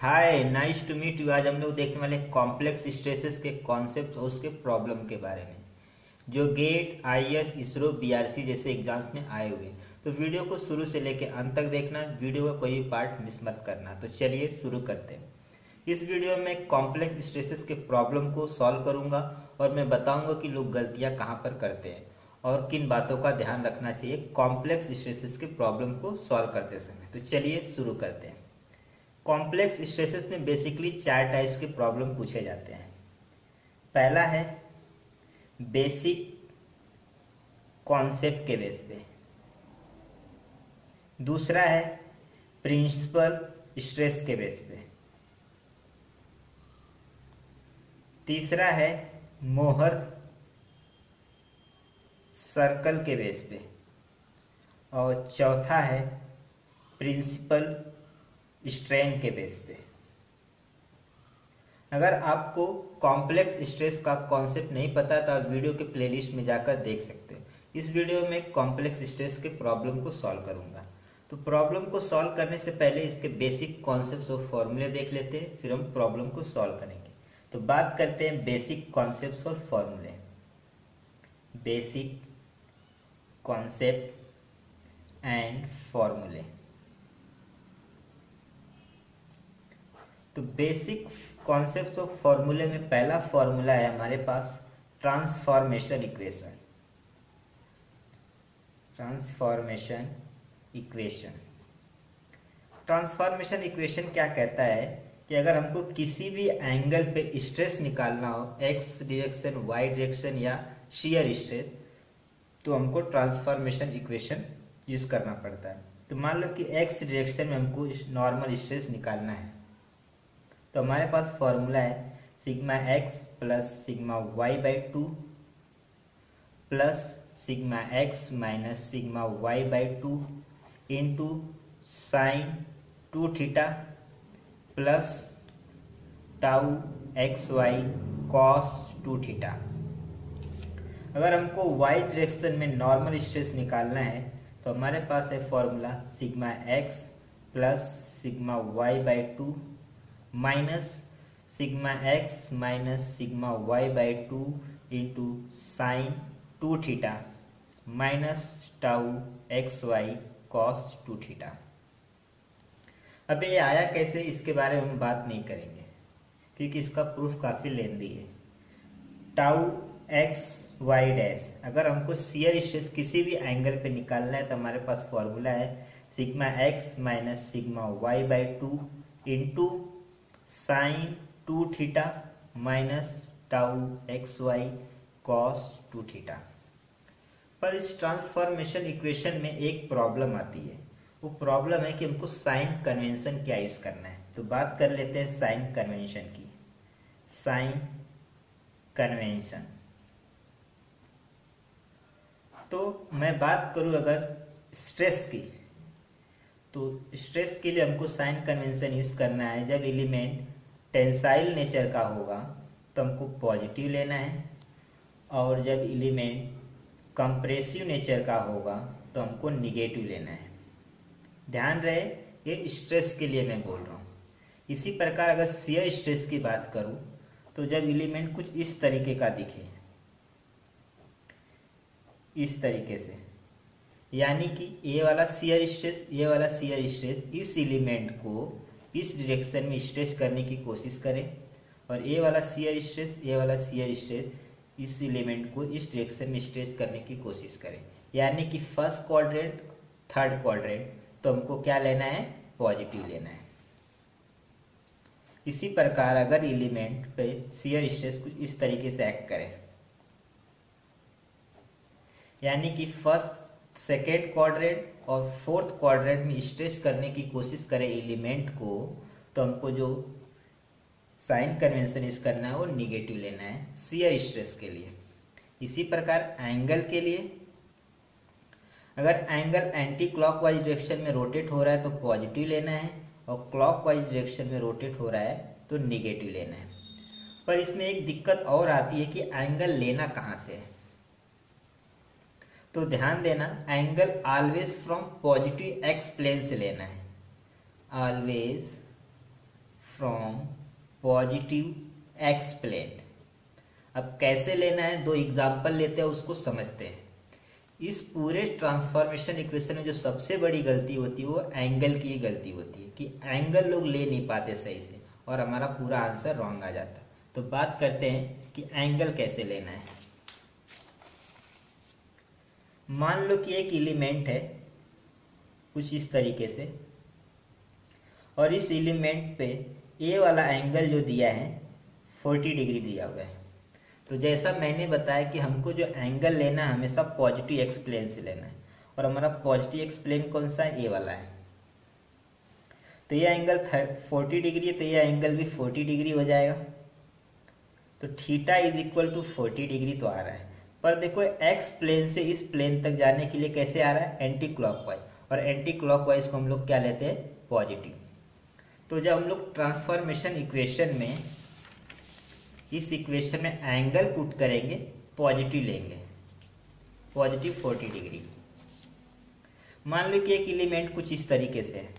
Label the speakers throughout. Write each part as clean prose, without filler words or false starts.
Speaker 1: Hi, nice to meet you. आज हम लोग देखने वाले कॉम्प्लेक्स स्ट्रेसेस के कॉन्सेप्ट और उसके प्रॉब्लम के बारे में, जो गेट, आईएएस, इसरो, बीआरसी जैसे एग्जाम्स में आए हुए हैं। तो वीडियो को शुरू से लेकर अंत तक देखना, वीडियो का कोई भी पार्ट मिस मत करना। तो चलिए शुरू करते हैं। इस वीडियो में कॉम्प्लेक्स स्ट्रेसेस के प्रॉब्लम को सॉल्व करूंगा और मैं बताऊंगा कि लोग गलतियां कहां पर करते हैं और किन बातों का ध्यान रखना चाहिए कॉम्प्लेक्स स्ट्रेसेस के प्रॉब्लम को सॉल्व करते समय। तो चलिए शुरू करते हैं। कॉम्प्लेक्स स्ट्रेसेस में बेसिकली चार टाइप्स के प्रॉब्लम पूछे जाते हैं। पहला है बेसिक कॉन्सेप्ट के बेस पे, दूसरा है प्रिंसिपल स्ट्रेस के बेस पे, तीसरा है मोहर सर्कल के बेस पे और चौथा है प्रिंसिपल स्ट्रेन के बेस पे। अगर आपको कॉम्प्लेक्स स्ट्रेस का कॉन्सेप्ट नहीं पता तो आप वीडियो के प्लेलिस्ट में जाकर देख सकते हो। इस वीडियो में कॉम्प्लेक्स स्ट्रेस के प्रॉब्लम को सॉल्व करूंगा। तो प्रॉब्लम को सॉल्व करने से पहले इसके बेसिक कॉन्सेप्ट्स और फॉर्मूले देख लेते हैं, फिर हम प्रॉब्लम को सॉल्व करेंगे। तो बात करते हैं बेसिक कॉन्सेप्ट्स और फॉर्मूले। बेसिक कॉन्सेप्ट एंड फॉर्मूले। तो बेसिक कॉन्सेप्ट्स ऑफ फॉर्मूले में पहला फॉर्मूला है हमारे पास transformation equation. Transformation equation transformation equation क्या कहता है कि अगर हमको किसी भी एंगल पे स्ट्रेस निकालना हो, एक्स डायरेक्शन, वाई डायरेक्शन या शियर स्ट्रेस, तो हमको ट्रांसफॉर्मेशन इक्वेशन यूज करना पड़ता है। तो मान लो कि एक्स डायरेक्शन में हमको नॉर्मल स्ट्रेस निकालना है, तो हमारे पास फॉर्मूला है sigma x plus sigma y by two plus sigma x minus sigma y by two into sine 2 theta plus tau x y cos 2 theta. अगर हमको वाई डायरेक्शन में नॉर्मल स्ट्रेस निकालना है तो हमारे पास है formula sigma x plus sigma y by two minus sigma x minus sigma y by two into sine 2 theta minus tau x y cos 2 theta. अब ये आया कैसे, इसके बारे में हम बात नहीं करेंगे क्योंकि इसका प्रूफ काफ़ी लेंदी है। टाउ एक्स वाई डैश, अगर हमको शियर स्ट्रेस किसी भी एंगल पे निकालना है तो हमारे पास फॉर्मूला है sigma x minus sigma y by two into sine 2 theta minus tau x y cos 2 theta. पर इस ट्रांसफॉर्मेशन इक्वेशन में एक प्रॉब्लम आती है। वो प्रॉब्लम है कि हमको साइन कन्वेंशन क्या यूज करना है। तो बात कर लेते हैं साइन कन्वेंशन की। साइन कन्वेंशन, तो मैं बात करूं अगर स्ट्रेस की, तो स्ट्रेस के लिए हमको साइन कन्वेंशन यूज करना है। जब एलिमेंट टेंसाइल नेचर का होगा तो हमको पॉजिटिव लेना है, और जब एलिमेंट कंप्रेसिव नेचर का होगा तो हमको निगेटिव लेना है। ध्यान रहे ये स्ट्रेस के लिए मैं बोल रहा हूँ। इसी प्रकार अगर शियर स्ट्रेस की बात करूँ तो जब एलिमेंट कुछ इस तरीके का दिखे, इस तरीके से, यानी कि ये वाला शियर स्ट्रेस, ये वाला शियर स्ट्रेस इस एलिमेंट को इस डायरेक्शन में स्ट्रेस करने की कोशिश करे, और ये वाला शियर स्ट्रेस, ये वाला शियर स्ट्रेस इस एलिमेंट को इस डायरेक्शन में स्ट्रेस करने की कोशिश करे, यानी कि फर्स्ट क्वाड्रेंट, थर्ड क्वाड्रेंट, तो हमको क्या लेना है, पॉजिटिव लेना है। इसी प्रकार अगर एलिमेंट पे शियर स्ट्रेस कुछ इस तरीके से एक्ट करे, यानी कि फर्स्ट, सेकेंड क्वाड्रेंट और फोर्थ क्वाड्रेंट में स्ट्रेस करने की कोशिश करे एलिमेंट को, तो हमको जो साइन कन्वेंशन यूज करना है वो निगेटिव लेना है शियर स्ट्रेस के लिए। इसी प्रकार एंगल के लिए, अगर एंगल एंटी क्लॉकवाइज डायरेक्शन में रोटेट हो रहा है तो पॉजिटिव लेना है, और क्लॉकवाइज डायरेक्शन में रोटेट हो रहा है तो निगेटिव लेना है। पर इसमें एक दिक्कत और आती है कि एंगल लेना कहाँ से है। तो ध्यान देना, angle always from positive x plane से लेना है, always from positive x plane. अब कैसे लेना है, दो एग्जाम्पल लेते हैं, उसको समझते हैं। इस पूरे ट्रांसफॉर्मेशन इक्वेशन में जो सबसे बड़ी गलती होती है वो एंगल की गलती होती है कि एंगल लोग ले नहीं पाते सही से और हमारा पूरा आंसर रॉन्ग आ जाता है। तो बात करते हैं कि एंगल कैसे लेना है। मान लो कि एक एलिमेंट है कुछ इस तरीके से, और इस एलिमेंट पे ए वाला एंगल जो दिया है 40 डिग्री दिया हुआ है। तो जैसा मैंने बताया कि हमको जो एंगल लेना है हमेशा पॉजिटिव एक्स प्लेन से लेना है, और हमारा पॉजिटिव एक्स प्लेन कौन सा है, ए वाला है। तो ये एंगल 40 डिग्री है, तो ये एंगल भी 40 डिग्री हो जाएगा। तो theta is equal to 40 degree तो आ रहा है, पर देखो एक्स प्लेन से इस प्लेन तक जाने के लिए कैसे आ रहा है, एंटी क्लॉकवाइज, और एंटी क्लॉकवाइज को हम लोग क्या लेते हैं, पॉजिटिव। तो जब हम लोग ट्रांसफॉर्मेशन इक्वेशन में इस इक्वेशन में एंगल पुट करेंगे, पॉजिटिव लेंगे, पॉजिटिव 40 डिग्री। मान लो कि एक एलिमेंट कुछ इस तरीके से है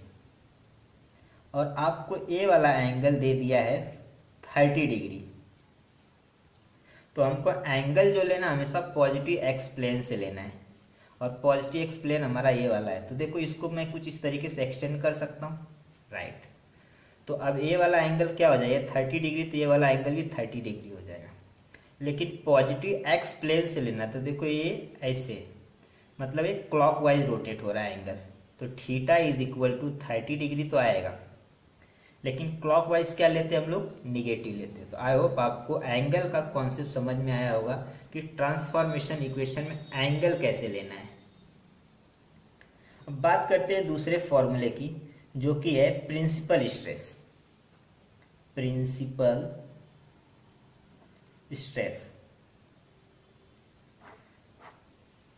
Speaker 1: और आपको ए वाला एंगल दे दिया है 30 डिग्री। तो हमको एंगल जो लेना हमेशा पॉजिटिव एक्स प्लेन से लेना है, और पॉजिटिव एक्स प्लेन हमारा ये वाला है। तो देखो इसको मैं कुछ इस तरीके से एक्सटेंड कर सकता हूँ, राइट। तो अब ये वाला एंगल क्या हो जाएगा, 30 डिग्री, तो ये वाला एंगल भी 30 डिग्री हो जाएगा। लेकिन पॉजिटिव एक्स प्लेन से लेना, तो देखो ये ऐसे, मतलब एक क्लॉकवाइज रोटेट हो रहा है एंगल, तो theta is equal to 30 degree तो आएगा। लेकिन क्लॉकवाइज क्या लेते हैं हम लोग, निगेटिव लेते हैं। तो आई होप आपको एंगल का कॉन्सेप्ट समझ में आया होगा कि ट्रांसफॉर्मेशन इक्वेशन में एंगल कैसे लेना है। अब बात करते हैं दूसरे फॉर्मूले की, जो कि है principal stress. Principal stress,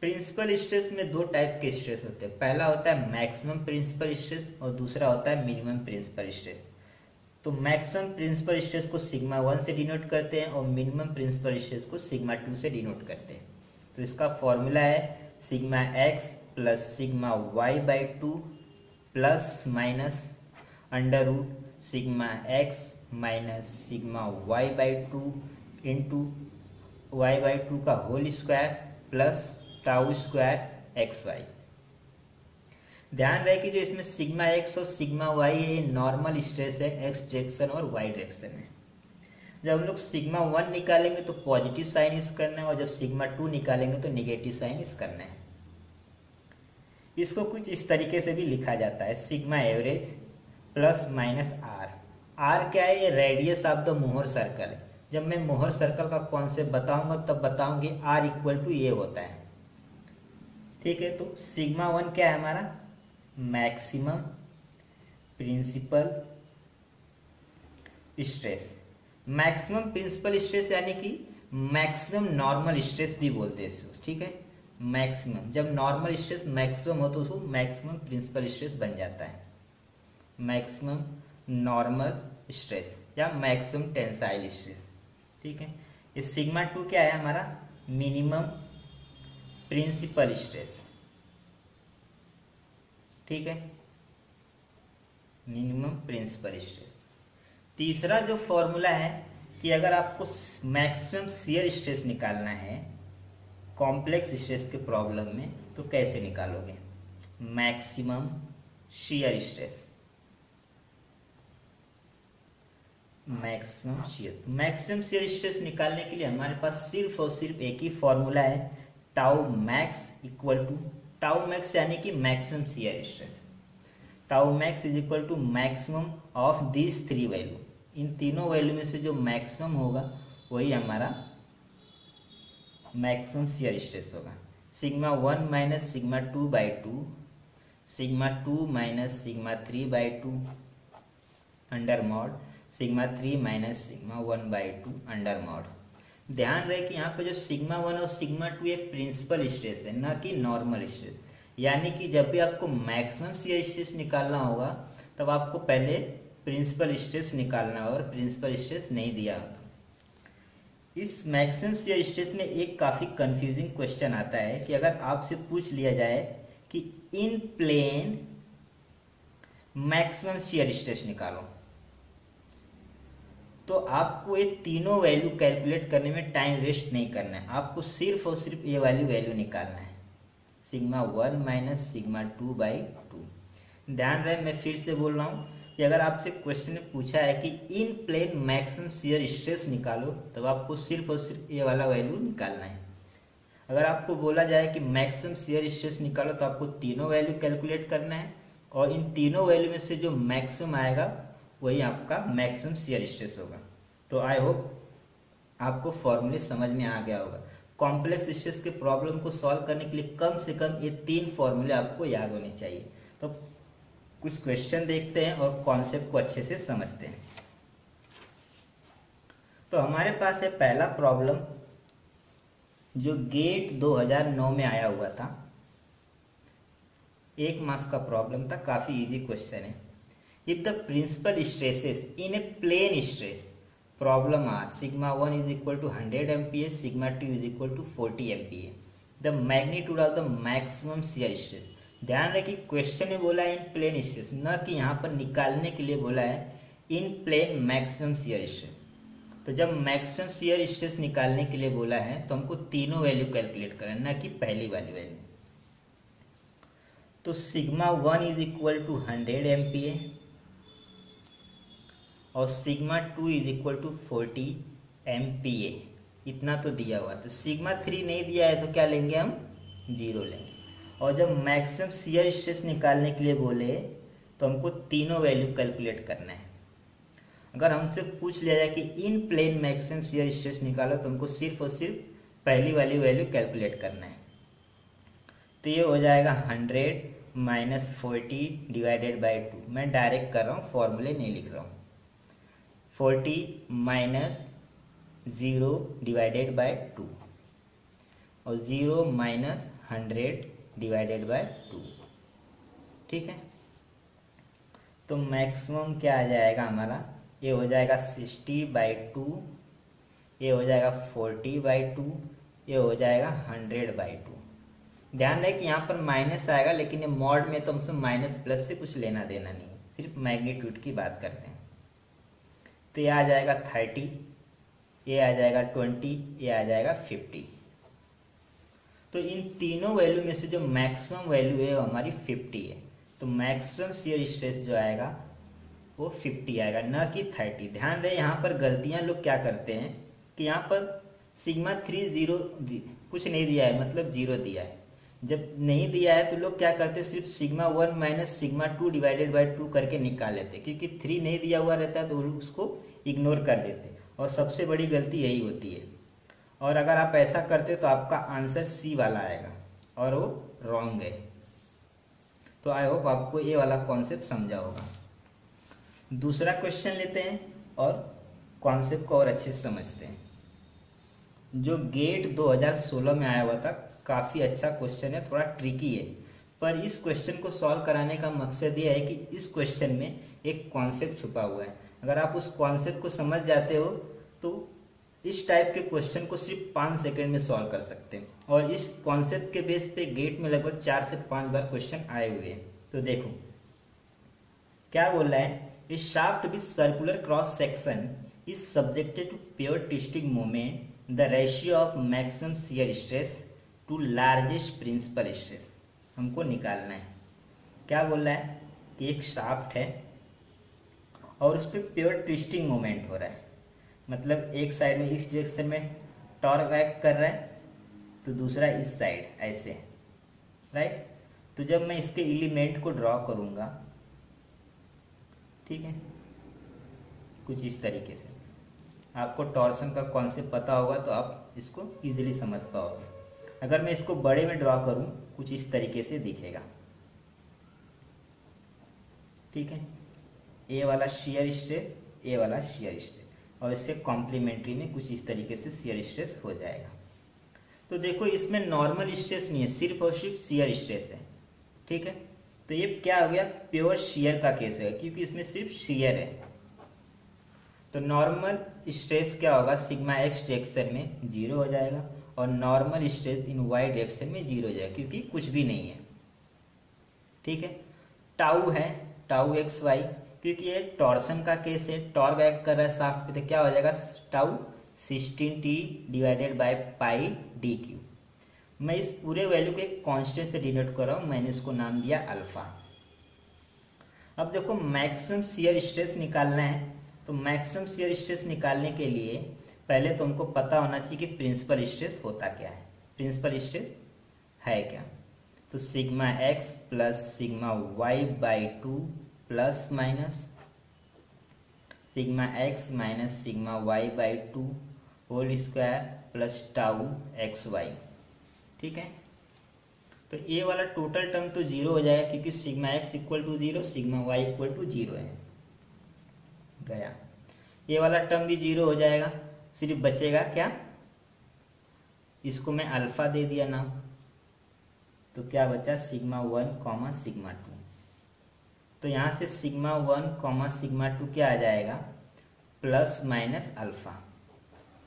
Speaker 1: principal stress में दो टाइप के स्ट्रेस होते हैं। पहला होता है मैक्सिमम प्रिंसिपल स्ट्रेस और दूसरा होता है मिनिमम प्रिंसिपल स्ट्रेस। तो मैक्सिमम प्रिंसिपल स्ट्रेस को सिग्मा 1 से डिनोट करते हैं और मिनिमम प्रिंसिपल स्ट्रेस को सिग्मा 2 से डिनोट करते हैं। तो इसका फॉर्मूला है sigma x plus sigma y by 2 plus minus under root sigma x minus sigma y by 2 into y by 2 का whole square plus tau square x y. ध्यान रहे कि जो इसमें सिग्मा एक्स और सिग्मा वाई है, ये नॉर्मल स्ट्रेस है एक्स डायरेक्शन और वाई डायरेक्शन में। जब हम लोग सिग्मा 1 निकालेंगे तो पॉजिटिव साइन इस करना है, और जब सिग्मा 2 निकालेंगे तो निगेटिव साइन इस करना है। इसको कुछ इस तरीके से भी लिखा जाता है, sigma average plus minus R. R क्या है, ये radius of the Mohr circle है। जब मैं मोहर सर्कल का कॉन्सेप्ट बताऊंगा तब बताऊंगी आर इक्वल टू ये होता है, ठीक है। तो सिग्मा 1 क्या है हमारा, maximum principal stress. Maximum principal stress यानी कि मैक्सिमम नॉर्मल स्ट्रेस भी बोलते हैं इसको, ठीक है। मैक्सिमम, जब नॉर्मल स्ट्रेस मैक्सिमम हो तो उसको मैक्सिमम प्रिंसिपल स्ट्रेस बन जाता है, मैक्सिमम नॉर्मल स्ट्रेस या मैक्सिमम टेंसाइल स्ट्रेस, ठीक है। इस सिग्मा 2 क्या है हमारा, मिनिमम प्रिंसिपल स्ट्रेस, ठीक है, मिनिमम प्रिंसिपल स्ट्रेस। तीसरा जो फॉर्मूला है कि अगर आपको मैक्सिमम शियर स्ट्रेस निकालना है कॉम्प्लेक्स स्ट्रेस के प्रॉब्लम में, तो कैसे निकालोगे, maximum shear stress, maximum shear stress निकालने के लिए हमारे पास सिर्फ और सिर्फ एक ही फॉर्मूला है, tau max equal to, tau max यानी कि maximum shear stress, tau max is equal to maximum of this 3 value. इन तीनों वैल्यू में से जो मैक्सिमम होगा वही हमारा मैक्सिमम शियर स्ट्रेस होगा। Sigma 1 minus sigma 2 by 2, sigma 2 minus sigma 3 by 2 under mod sigma 3 minus sigma 1 by 2 under mod. ध्यान रहे कि यहाँ पे जो सिग्मा 1 और सिग्मा 2 ये प्रिंसिपल स्ट्रेस है, ना कि नॉर्मल स्ट्रेस। यानी कि जब भी आपको मैक्सिमम शियर स्ट्रेस निकालना होगा तब आपको पहले प्रिंसिपल स्ट्रेस निकालना होगा, और प्रिंसिपल स्ट्रेस नहीं दिया होता। इस मैक्सिमम शियर स्ट्रेस में एक काफ़ी कंफ्यूजिंग क्वेश्चन आता है कि अगर आपसे पूछ लिया जाए कि इन प्लेन मैक्सिमम शियर स्ट्रेस निकालो, तो आपको ये तीनों वैल्यू कैलकुलेट करने में टाइम वेस्ट नहीं करना है, आपको सिर्फ और सिर्फ ये वाली वैल्यू निकालना है, सिग्मा 1 माइनस सिग्मा 2 बाई 2। ध्यान रहे मैं फिर से बोल रहा हूँ कि अगर आपसे क्वेश्चन में पूछा है कि इन प्लेन मैक्सिमम शियर स्ट्रेस निकालो, तो आपको सिर्फ और सिर्फ ये वाला वैल्यू निकालना है। अगर आपको बोला जाए कि मैक्सिमम शियर स्ट्रेस निकालो, तो आपको तीनों वैल्यू कैलकुलेट करना है और इन तीनों वैल्यू में से जो मैक्सिमम आएगा वही आपका मैक्सिमम शियर स्ट्रेस होगा। तो आई होप आपको फॉर्मूले समझ में आ गया होगा। कॉम्प्लेक्स स्ट्रेस के प्रॉब्लम को सॉल्व करने के लिए कम से कम ये 3 फॉर्मूले आपको याद होने चाहिए। तो कुछ क्वेश्चन देखते हैं और कॉन्सेप्ट को अच्छे से समझते हैं। तो हमारे पास है पहला प्रॉब्लम जो गेट 2009 में आया हुआ था, 1 मार्क्स का प्रॉब्लम था, काफी इजी क्वेश्चन है। If the principal stresses in a plane stress problem are sigma 1 is equal to 100 MPa, sigma 2 is equal to 40 MPa, the magnitude of the maximum shear stress. ध्यान रखिए question में बोला है इन plane stress, न कि यहाँ पर निकालने के लिए बोला है इन प्लेन मैक्सिमम शियर स्ट्रेस। तो जब मैक्सिमम शियर स्ट्रेस निकालने के लिए बोला है तो हमको तीनों वैल्यू कैलकुलेट करना है, न कि पहली वाली वैल्यू। तो sigma 1 is equal to 100 MPa और sigma 2 is equal to 40 MPa, इतना तो दिया हुआ। तो सिग्मा 3 नहीं दिया है तो क्या लेंगे हम, 0 लेंगे। और जब मैक्सिमम शियर स्ट्रेस निकालने के लिए बोले तो हमको तीनों वैल्यू कैलकुलेट करना है। अगर हमसे पूछ लिया जाए कि इन प्लेन मैक्सिमम शियर स्ट्रेस निकालो, तो हमको सिर्फ और सिर्फ पहली वाली वैल्यू कैलकुलेट करना है। तो ये हो जाएगा 100 माइनस 40 डिवाइडेड बाई 2। मैं डायरेक्ट कर रहा हूँ, फॉर्मूले नहीं लिख रहा हूँ। 40 माइनस 0 डिवाइडेड बाई 2 और 0 माइनस 100 डिवाइडेड बाय 2। ठीक है, तो मैक्सिमम क्या आ जाएगा हमारा, ये हो जाएगा 60/2, ये हो जाएगा 40/2, ये हो जाएगा 100/2। ध्यान रहे कि यहाँ पर माइनस आएगा, लेकिन ये मॉड में तो हमसे माइनस प्लस से कुछ लेना देना नहीं है, सिर्फ मैग्नीट्यूड की बात करते हैं। तो ये आ जाएगा 30, ये आ जाएगा 20, ये आ जाएगा 50। तो इन तीनों वैल्यू में से जो मैक्सिमम वैल्यू है वो हमारी 50 है। तो मैक्सिमम शियर स्ट्रेस जो आएगा वो 50 आएगा, न कि 30। ध्यान रहे यहाँ पर गलतियाँ लोग क्या करते हैं कि यहाँ पर सिग्मा 3 0 कुछ नहीं दिया है, मतलब 0 दिया है। जब नहीं दिया है तो लोग क्या करते हैं, सिर्फ sigma 1 minus sigma 2 divided by 2 करके निकाल लेते हैं, क्योंकि 3 नहीं दिया हुआ रहता है तो उसको इग्नोर कर देते हैं, और सबसे बड़ी गलती यही होती है। और अगर आप ऐसा करते तो आपका आंसर सी वाला आएगा और वो रॉन्ग है। तो आई होप आपको ये वाला कॉन्सेप्ट समझा होगा। दूसरा क्वेश्चन लेते हैं और कॉन्सेप्ट को और अच्छे से समझते हैं। जो गेट 2016 में आया हुआ था, काफ़ी अच्छा क्वेश्चन है, थोड़ा ट्रिकी है, पर इस क्वेश्चन को सॉल्व कराने का मकसद ये है कि इस क्वेश्चन में एक कॉन्सेप्ट छुपा हुआ है। अगर आप उस कॉन्सेप्ट को समझ जाते हो तो इस टाइप के क्वेश्चन को सिर्फ 5 सेकंड में सॉल्व कर सकते हैं। और इस कॉन्सेप्ट के बेस पे गेट में लगभग 4 से 5 बार क्वेश्चन आए हुए हैं। तो देखो क्या बोल रहा है, a shaft with circular cross section is subjected to pure twisting moment, the ratio of maximum shear stress to largest principal stress हमको निकालना है। क्या बोल रहा है कि एक शाफ्ट है और उस पर प्योर ट्विस्टिंग मोमेंट हो रहा है, मतलब एक साइड में इस डायरेक्शन में टॉर्क एक्ट कर रहा है तो दूसरा इस साइड ऐसे, राइट। तो जब मैं इसके एलिमेंट को ड्रॉ करूंगा, ठीक है, कुछ इस तरीके से, आपको टॉर्सन का कॉन्सेप्ट पता होगा तो आप इसको इजीली समझ पाओगे। अगर मैं इसको बड़े में ड्रॉ करूं, कुछ इस तरीके से दिखेगा, ठीक है। ए वाला शियर स्ट्रेस, ए वाला शियर स्ट्रेस, और इससे कॉम्प्लीमेंट्री में कुछ इस तरीके से शियर स्ट्रेस हो जाएगा। तो देखो इसमें नॉर्मल स्ट्रेस नहीं है, सिर्फ और सिर्फ शियर स्ट्रेस है, ठीक है। तो ये क्या हो गया, प्योर शियर का केस है, क्योंकि इसमें सिर्फ शियर है। तो नॉर्मल स्ट्रेस क्या होगा, सिग्मा एक्स डायरेक्शन में 0 हो जाएगा और normal stress in y direction में 0 हो जाएगा, क्योंकि कुछ भी नहीं है, ठीक है। टाउ है, टाउ एक्स वाई, क्योंकि ये टॉर्सन का केस है, टॉर्क एक्ट कर रहा है शाफ्ट पे, तो क्या हो जाएगा tau 16t divided by pi D Q. मैं इस पूरे वैल्यू के कांस्टेंट से डिनोट कर रहा हूँ, मैंने इसको नाम दिया अल्फा। अब देखो मैक्सिमम शियर स्ट्रेस निकालना है, तो मैक्सिमम शियर स्ट्रेस निकालने के लिए पहले तो हमको पता होना चाहिए कि प्रिंसिपल स्ट्रेस होता क्या है, प्रिंसिपल स्ट्रेस है क्या। तो sigma x plus sigma y by 2 plus minus sigma x minus sigma y by 2 whole square plus tau x y. ठीक है, तो ये वाला टोटल टर्म तो जीरो हो जाएगा क्योंकि sigma x equal to zero, sigma y equal to zero है, गया। ये वाला टर्म भी जीरो हो जाएगा, सिर्फ बचेगा क्या, इसको मैं अल्फा दे दिया नाम, तो क्या बचा सिग्मा 1 कॉमा सिग्मा 2। तो यहाँ से सिग्मा 1 कॉमा सिग्मा 2 क्या आ जाएगा प्लस माइनस अल्फा,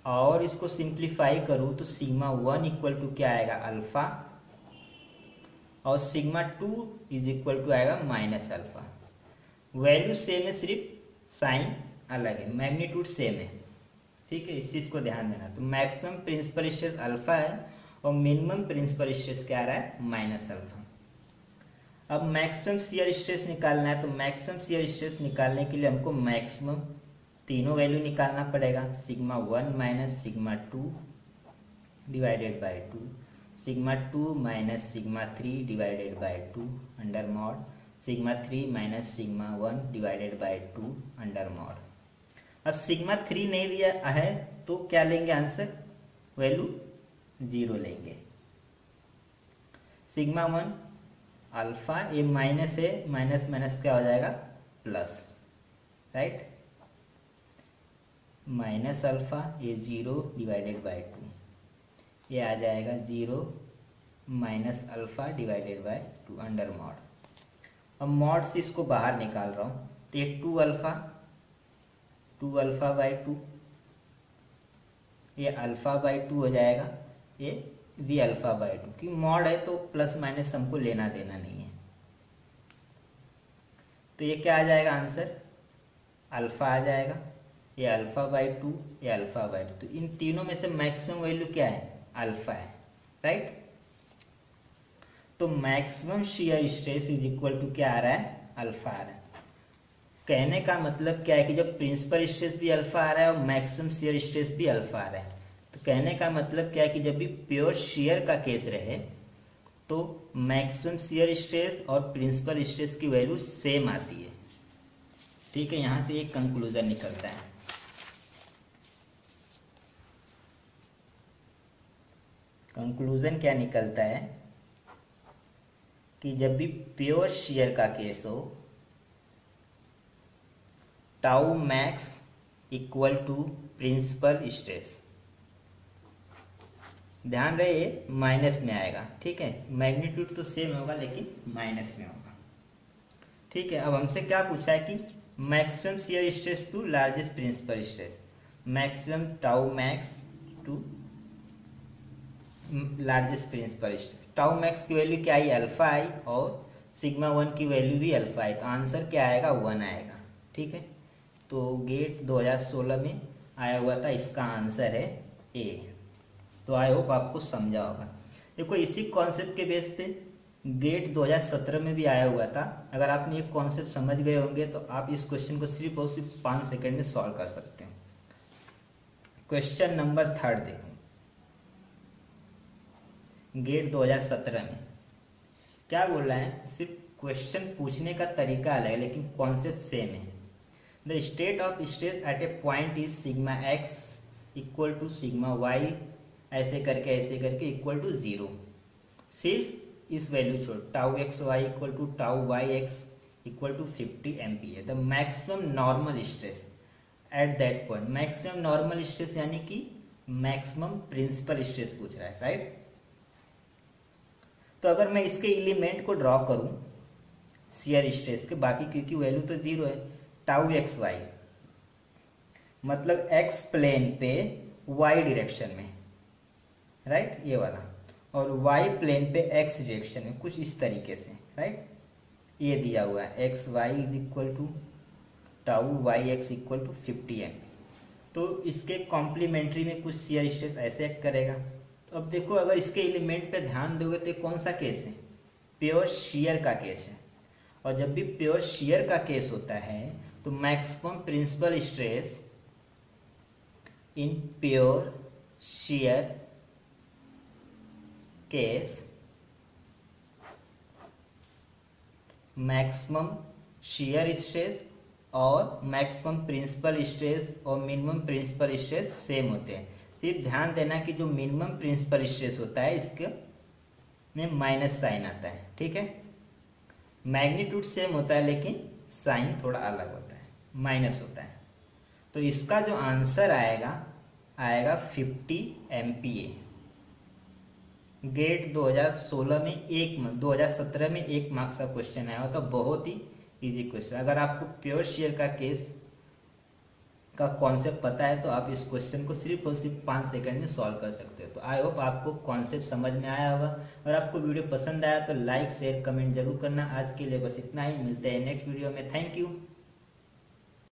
Speaker 1: और इसको सिंप्लीफाई करूँ तो सिग्मा 1 इक्वल टू क्या आएगा अल्फा, और सिग्मा 2 इज इक्वल टू आएगा माइनस अल्फा। वैल्यू सेम है, सिर्फ साइन अलग है, मैग्नीट्यूड सेम है। ठीक है, इस चीज को ध्यान देना। तो मैक्सिमम प्रिंसिपल स्ट्रेस अल्फा है और मिनिमम प्रिंसिपल स्ट्रेस क्या आ रहा है माइनस अल्फा। अब मैक्सिमम शियर स्ट्रेस निकालना है, तो मैक्सिमम शियर स्ट्रेस निकालने के लिए हमको मैक्सिमम तीनों वैल्यू निकालना पड़ेगा, sigma 1 minus sigma 2 divided by 2, sigma 2 minus sigma 3 divided by 2 under mod sigma 3 minus sigma 1 divided by 2 under mod. अब सिग्मा 3 नहीं दिया है तो क्या लेंगे आंसर, वैल्यू जीरो लेंगे। सिग्मा 1 अल्फा, ये माइनस है, माइनस माइनस क्या हो जाएगा प्लस, राइट, माइनस अल्फा ये 0 डिवाइडेड बाय 2, ये आ जाएगा 0 minus alpha divided by 2 under mod. अब मॉड से इसको बाहर निकाल रहा हूँ, तो ये 2 अल्फा बाई 2, ये अल्फा बाई 2 हो जाएगा, ये वी अल्फा बाई 2, क्योंकि मॉड है तो प्लस माइनस हमको लेना देना नहीं है। तो ये क्या आ जाएगा आंसर, अल्फा आ जाएगा, ये अल्फा बाई 2, ये अल्फा बाई 2। तो इन तीनों में से मैक्सिमम वैल्यू क्या है अल्फा है, राइट। तो maximum shear stress is equal to क्या आ रहा है अल्फा आ रहा है। कहने का मतलब क्या है कि जब प्रिंसिपल स्ट्रेस भी अल्फा आ रहा है और मैक्सिमम शियर स्ट्रेस भी अल्फा आ रहा है, तो कहने का मतलब क्या है कि जब भी प्योर शियर का केस रहे तो मैक्सिमम शियर स्ट्रेस और प्रिंसिपल स्ट्रेस की वैल्यू सेम आती है। ठीक है, यहां से एक कंक्लूजन निकलता है। कंक्लूजन क्या निकलता है कि जब भी प्योर शियर का केस हो, tau max equal to principal stress, ध्यान रहे ये माइनस में आएगा। ठीक है, मैग्नीट्यूड तो सेम होगा लेकिन माइनस में होगा। ठीक है, अब हमसे क्या पूछा है कि maximum shear stress to largest principal stress, maximum tau max to largest principal stress. Tau max की वैल्यू क्या आई अल्फा आई और सिग्मा 1 की वैल्यू भी अल्फा आई, तो आंसर क्या आएगा 1 आएगा। ठीक है, तो गेट 2016 में आया हुआ था, इसका आंसर है ए। तो आई होप आपको समझा होगा। देखो इसी कॉन्सेप्ट के बेस पे गेट 2017 में भी आया हुआ था। अगर आपने ये कॉन्सेप्ट समझ गए होंगे तो आप इस क्वेश्चन को सिर्फ और सिर्फ 5 सेकंड में सॉल्व कर सकते हो। क्वेश्चन नंबर 3 देखो, गेट 2017 में क्या बोल रहा है, सिर्फ क्वेश्चन पूछने का तरीका अलग है लेकिन कॉन्सेप्ट सेम है। The state of stress at a point is sigma x equal to sigma y, ऐसे करके इक्वल टू 0। सिर्फ इस वैल्यू छोड़, tau x y equal to tau y x equal to 50 ampere. The maximum normal stress at that point, maximum normal stress यानी कि maximum principal stress पूछ रहा है, राइट। तो अगर मैं इसके एलिमेंट को ड्रॉ करूं शियर स्ट्रेस के, बाकी क्योंकि वैल्यू तो 0 है, टाउ एक्स वाई मतलब एक्स प्लेन पे वाई डायरेक्शन में, राइट, ये वाला, और वाई प्लेन पे एक्स डायरेक्शन में, कुछ इस तरीके से, राइट। ये दिया हुआ है x y is equal to tau y x equal to 50 M. तो इसके कॉम्प्लीमेंट्री में कुछ शियर स्ट्रेस ऐसे एक्ट करेगा। तो अब देखो, अगर इसके एलिमेंट पे ध्यान दोगे तो कौन सा केस है? प्योर शियर का केस है। और जब भी प्योर शियर का केस होता है तो maximum principal stress in pure shear case, maximum shear stress और मैक्सिमम प्रिंसिपल स्ट्रेस और मिनिमम प्रिंसिपल स्ट्रेस सेम होते हैं। सिर्फ ध्यान देना कि जो मिनिमम प्रिंसिपल स्ट्रेस होता है इसके में माइनस साइन आता है, ठीक है। मैग्नीट्यूड सेम होता है लेकिन साइन थोड़ा अलग होता है, माइनस होता है। तो इसका जो आंसर आएगा 50 MPa। गेट 2017 में 1 मार्क्स का क्वेश्चन आया था, बहुत ही इजी क्वेश्चन। अगर आपको प्योर शेयर का केस का कॉन्सेप्ट पता है तो आप इस क्वेश्चन को सिर्फ और सिर्फ 5 सेकंड में सॉल्व कर सकते हो। तो आई होप आपको कॉन्सेप्ट समझ में आया होगा। और आपको वीडियो पसंद आया तो लाइक शेयर कमेंट जरूर करना। आज के लिए बस इतना ही, मिलते हैं नेक्स्ट वीडियो में। Thank you.